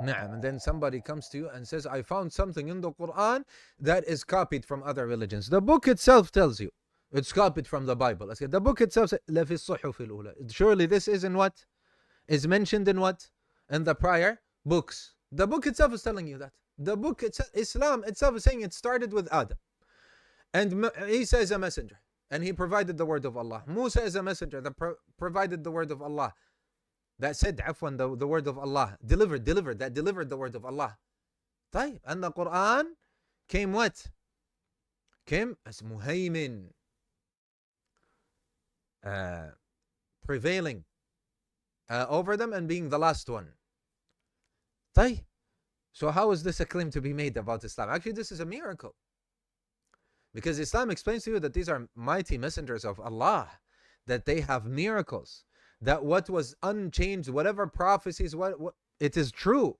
Na'am. And then somebody comes to you and says, I found something in the Qur'an that is copied from other religions. The book itself tells you it's copied from the Bible. The book itself says, لَفِي الصُّحُفِ الْأُولَى. Surely this is in what? Is mentioned in what? In the prior books. The book itself is telling you that. The book itself, Islam itself is saying it started with Adam. And Isa is a messenger. And he provided the word of Allah. Musa is a messenger that provided the word of Allah. That said, afwan, the word of Allah. Delivered the word of Allah. طيب. And the Qur'an came what? Came as muhaymin. Prevailing over them and being the last one. طيب. So how is this a claim to be made about Islam? Actually, this is a miracle. Because Islam explains to you that these are mighty messengers of Allah, that they have miracles, that what was unchanged, whatever prophecies, what it is true.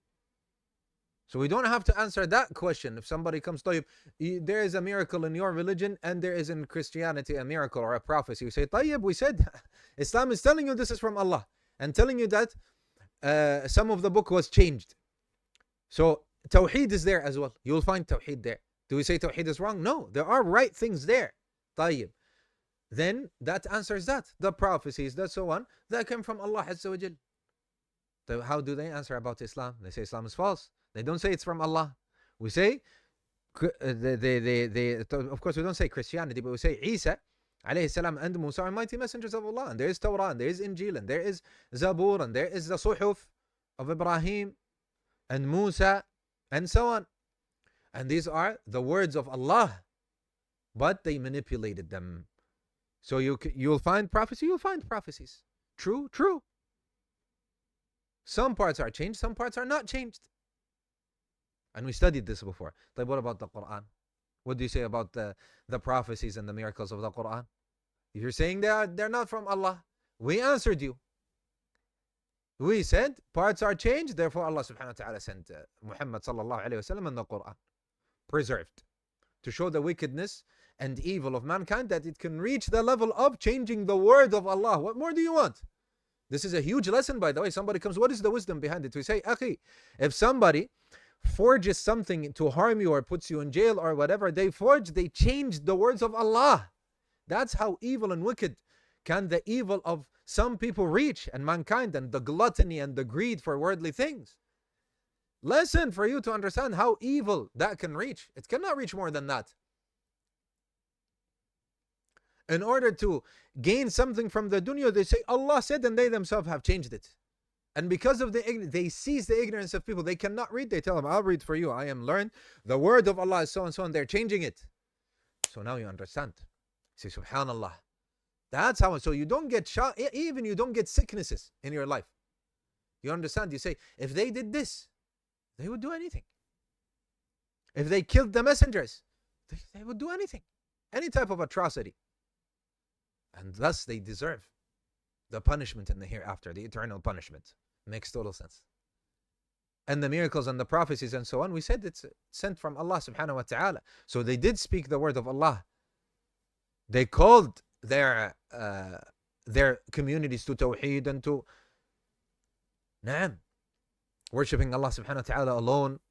So we don't have to answer that question. If somebody comes to you, there is a miracle in your religion and there is in Christianity a miracle or a prophecy. You say, Tayyib, we said Islam is telling you this is from Allah and telling you that some of the book was changed. So Tawheed is there as well. You will find Tawheed there. Do we say Tawheed is wrong? No, there are right things there. Tayyib. Then that answers that. The prophecies, that so on, that came from Allah Azza wa Jal. So how do they answer about Islam? They say Islam is false. They don't say it's from Allah. We say, of course we don't say Christianity, but we say Isa alayhi salam and Musa are mighty messengers of Allah. And there is Torah, and there is Injil, and there is Zabur, and there is the Suhuf of Ibrahim and Musa, and so on. And these are the words of Allah, but they manipulated them. So you'll find prophecy, you'll find prophecies. True. Some parts are changed, some parts are not changed. And we studied this before. But what about the Qur'an? What do you say about the prophecies and the miracles of the Qur'an? If you're saying they're not from Allah, we answered you. We said parts are changed, therefore Allah subhanahu wa ta'ala sent Muhammad sallallahu alayhi wa sallam and the Qur'an preserved to show the wickedness and evil of mankind, that it can reach the level of changing the word of Allah. What more do you want? This is a huge lesson, by the way. Somebody comes, what is the wisdom behind it? We say, Akhi, if somebody forges something to harm you or puts you in jail or whatever, they changed the words of Allah. That's how evil and wicked can the evil of some people reach, and mankind, and the gluttony and the greed for worldly things. Lesson for you to understand how evil that can reach. It cannot reach more than that. In order to gain something from the dunya, they say Allah said, and they themselves have changed it. And because of they seize the ignorance of people. They cannot read. They tell them, I'll read for you. I am learned. The word of Allah is so and so, and they're changing it. So now you understand. Say, Subhanallah. That's how. So you don't get shot, even you don't get sicknesses in your life. You understand? You say, if they did this, they would do anything. If they killed the messengers, they would do anything. Any type of atrocity. And thus they deserve the punishment in the hereafter, the eternal punishment. Makes total sense. And the miracles and the prophecies and so on, we said it's sent from Allah subhanahu wa ta'ala. So they did speak the word of Allah. They called their communities to Tawheed and to worshipping Allah subhanahu wa ta'ala alone,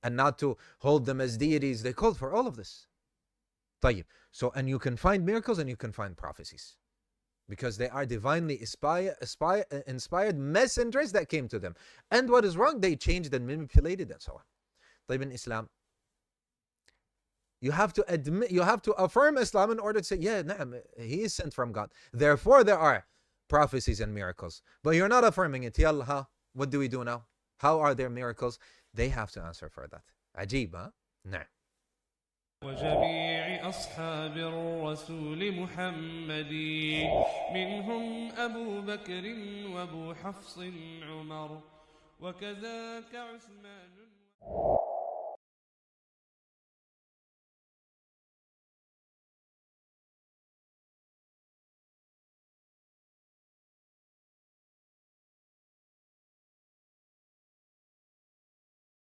and not to hold them as deities. They called for all of this. طيب. So, and you can find miracles and you can find prophecies, because they are divinely inspired messengers that came to them. And what is wrong, they changed and manipulated and so on. طيب, in Islam, you have to affirm Islam in order to say, yeah, he is sent from God. Therefore, there are prophecies and miracles. But you're not affirming it. Yalla, what do we do now? How are there miracles? They have to answer for that. Ajib, huh? نعم. وجميع أصحاب الرسول محمد منهم أبو بكر وأبو حفص عمر وكذاك عثمان